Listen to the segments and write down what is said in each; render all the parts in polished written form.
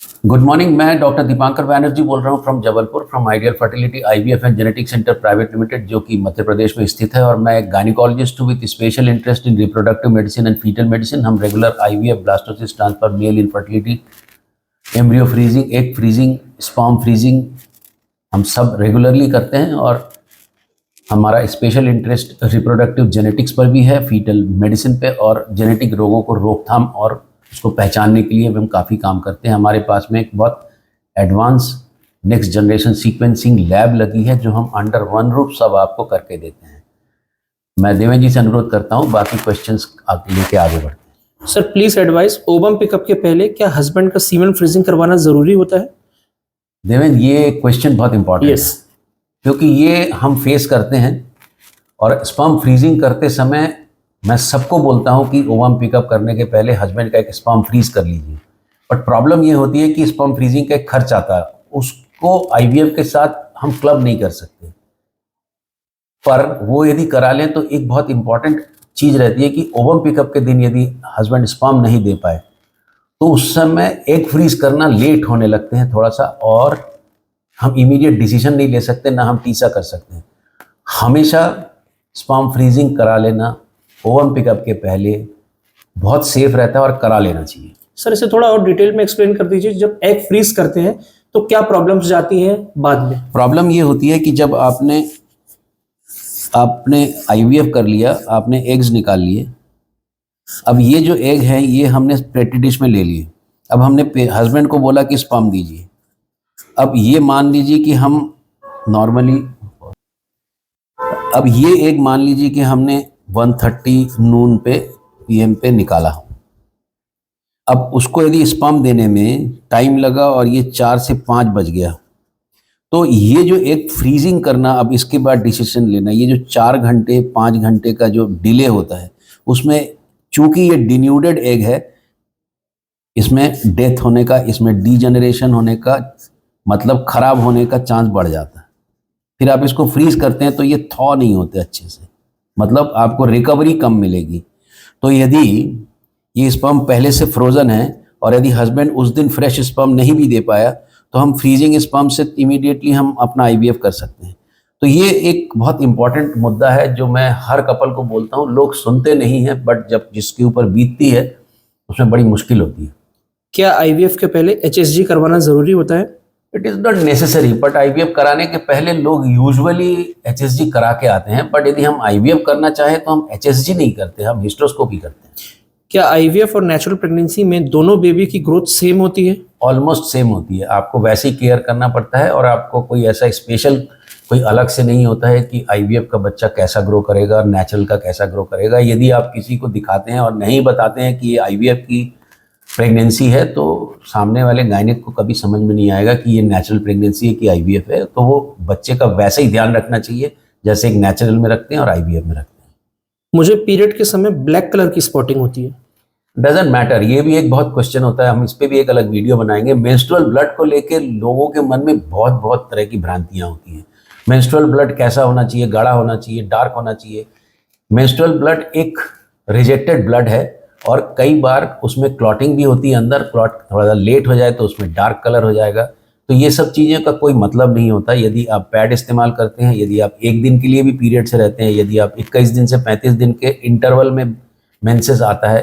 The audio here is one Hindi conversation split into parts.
Good morning. मैं डॉक्टर दीपांकर बैनर्जी बोल रहा हूँ from Jabalpur, from ideal fertility IVF and genetic centre private limited, जो कि मध्य प्रदेश में स्थित है। और मैं एक गायनिकोलॉजिस्ट हूँ with special interest in reproductive medicine and foetal medicine. हम regular IVF, blastocyst transfer, male infertility, embryo freezing, egg freezing, sperm freezing हम सब रेगुलरली करते हैं। और हमारा स्पेशल इंटरेस्ट रिप्रोडक्टिव जेनेटिक्स पर भी है, फीटल मेडिसिन पे, और जेनेटिक रोगों को रोकथाम और उसको पहचानने के लिए हम काफ़ी काम करते हैं। हमारे पास में एक बहुत advance next generation sequencing lab लगी है, जो हम अंडर वन रूफ सब आपको करके देते हैं। मैं देवेंद्र जी से अनुरोध करता हूँ, बाकी क्वेश्चंस लेके आगे बढ़ते हैं। Sir please advice, ovum pickup के पहले क्या हस्बैंड का सीमेन फ्रीजिंग करवाना जरूरी होता है? देवेंद्र, ये क्वेश्चन बहुत इंपॉर्टेंट है, क्योंकि ये हम फेस करते हैं। और स्पर्म फ्रीजिंग करते समय मैं सबको बोलता हूं कि ओवम पिकअप करने के पहले हस्बैंड का एक स्पर्म फ्रीज कर लीजिए। बट प्रॉब्लम ये होती है कि स्पर्म फ्रीजिंग का एक खर्च आता है, उसको आईवीएफ के साथ हम क्लब नहीं कर सकते। पर वो यदि करा लें तो एक बहुत इंपॉर्टेंट चीज़ रहती है कि ओवम पिकअप के दिन यदि हस्बैंड स्पर्म नहीं दे पाए तो उस समय एग फ्रीज करना लेट होने लगते हैं थोड़ा सा, और हम इमीडिएट डिसीजन नहीं ले सकते, ना हम तीसरा कर सकते हैं। हमेशा स्पर्म फ्रीजिंग करा लेना ओवम पिकअप के पहले बहुत सेफ रहता है और करा लेना चाहिए। सर इसे थोड़ा और डिटेल में एक्सप्लेन कर दीजिए। जब एग फ्रीज करते हैं तो क्या प्रॉब्लम्स जाती हैं बाद में? प्रॉब्लम ये होती है कि जब आपने आईवीएफ कर लिया, आपने एग्स निकाल लिए। अब ये जो एग है ये हमने पेटी डिश में ले लिए। अब हमने हस्बैंड को बोला कि स्पर्म दीजिए। अब ये मान लीजिए कि हम नॉर्मली, अब ये एग मान लीजिए कि हमने 1:30 नून पे पीएम पे निकाला। अब उसको यदि स्पर्म देने में टाइम लगा और ये 4 से 5 बज गया, तो ये जो एक फ्रीजिंग करना, अब इसके बाद डिसीजन लेना, ये जो 4 घंटे 5 घंटे का जो डिले होता है, उसमें चूंकि ये डिन्यूडेड एग है, इसमें डेथ होने का, इसमें डीजेनरेशन होने का, मतलब खराब होने का चांस बढ़ जाता है। फिर आप इसको फ्रीज करते हैं तो ये थॉ नहीं होते अच्छे से, मतलब आपको रिकवरी कम मिलेगी। तो यदि ये स्पर्म पहले से फ्रोजन है और यदि हस्बैंड उस दिन फ्रेश स्पर्म नहीं भी दे पाया, तो हम फ्रीजिंग स्पर्म से इमीडिएटली हम अपना आईवीएफ कर सकते हैं। तो ये एक बहुत इंपॉर्टेंट मुद्दा है जो मैं हर कपल को बोलता हूँ। लोग सुनते नहीं हैं, बट जब जिसके ऊपर बीतती है उसमें बड़ी मुश्किल होती है। क्या आईवीएफ के पहले एचएसजी करवाना जरूरी होता है? It is not necessary, but IVF कराने के पहले लोग यूजुअली एचएसजी करा के आते हैं। बट यदि हम आईवीएफ करना चाहें तो हम एचएसजी नहीं करते, हम हिस्ट्रोस्कोपी करते हैं। क्या आईवीएफ और नेचुरल प्रेगनेंसी में दोनों बेबी की ग्रोथ सेम होती है? ऑलमोस्ट सेम होती है। आपको वैसे ही केयर करना पड़ता है, और आपको कोई ऐसा स्पेशल कोई अलग से नहीं होता है कि आईवीएफ का बच्चा कैसा ग्रो करेगा और नेचुरल का कैसा ग्रो करेगा। यदि आप किसी को दिखाते हैं और नहीं बताते हैं कि ये आईवीएफ की प्रेगनेंसी है, तो सामने वाले गायनिक को कभी समझ में नहीं आएगा कि ये नेचुरल प्रेगनेंसी है कि आईवीएफ है। तो वो बच्चे का वैसे ही ध्यान रखना चाहिए जैसे एक नेचुरल में रखते हैं और आईवीएफ में रखते हैं। मुझे पीरियड के समय ब्लैक कलर की स्पॉटिंग होती है। डजेंट मैटर, ये भी एक बहुत क्वेश्चन होता है, हम इस पर भी एक अलग वीडियो बनाएंगे। मेंस्ट्रुअल ब्लड को लेके लोगों के मन में बहुत बहुत तरह की भ्रांतियाँ होती हैं। मेंस्ट्रुअल ब्लड कैसा होना चाहिए? गाढ़ा होना चाहिए, डार्क होना चाहिए? मेंस्ट्रुअल ब्लड एक रिजेक्टेड ब्लड है, और कई बार उसमें क्लॉटिंग भी होती है अंदर। क्लॉट थोड़ा सा लेट हो जाए तो उसमें डार्क कलर हो जाएगा। तो ये सब चीज़ें का कोई मतलब नहीं होता। यदि आप पैड इस्तेमाल करते हैं, यदि आप 1 दिन के लिए भी पीरियड से रहते हैं, यदि आप 21 दिन से 35 दिन के इंटरवल में मेंसेस आता है,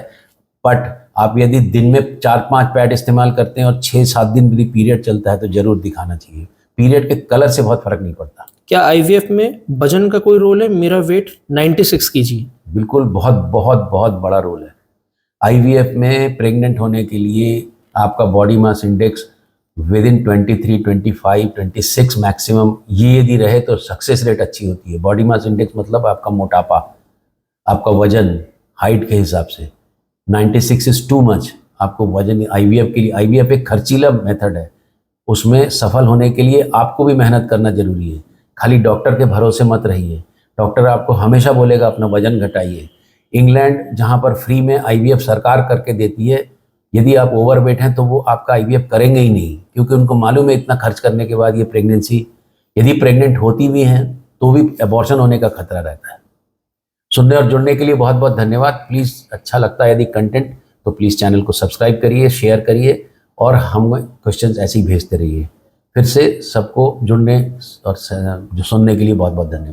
बट आप यदि दिन में 4-5 पैड इस्तेमाल करते हैं और 6-7 दिन भी पीरियड चलता है, तो जरूर दिखाना चाहिए। पीरियड के कलर से बहुत फर्क नहीं पड़ता। क्या आईवीएफ में वजन का कोई रोल है? मेरा वेट 96 kg। बिल्कुल, बहुत बहुत बहुत बड़ा रोल है। आईवीएफ में प्रेग्नेंट होने के लिए आपका body mass index with in 23, 25, 26 maximum, ये यदि रहे तो सक्सेस रेट अच्छी होती है। बॉडी मास इंडेक्स मतलब आपका मोटापा, आपका वजन हाइट के हिसाब से। 96 इज़ टू मच आपको वजन आईवीएफ के लिए। आईवीएफ एक खर्चीला मेथड है, उसमें सफल होने के लिए आपको भी मेहनत करना जरूरी है। खाली डॉक्टर के भरोसे मत रहिए। डॉक्टर आपको हमेशा बोलेगा अपना वजन घटाइए। इंग्लैंड जहाँ पर फ्री में आईवीएफ सरकार करके देती है, यदि आप ओवरवेट हैं तो वो आपका आईवीएफ करेंगे ही नहीं, क्योंकि उनको मालूम है इतना खर्च करने के बाद ये प्रेगनेंसी, यदि प्रेग्नेंट होती भी हैं तो भी अबॉर्शन होने का खतरा रहता है। सुनने और जुड़ने के लिए बहुत बहुत धन्यवाद। प्लीज़, अच्छा लगता है यदि कंटेंट तो प्लीज़ चैनल को सब्सक्राइब करिए, शेयर करिए और हम क्वेश्चंस ऐसे ही भेजते रहिए। फिर से सबको जुड़ने और जो सुनने के लिए बहुत बहुत धन्यवाद।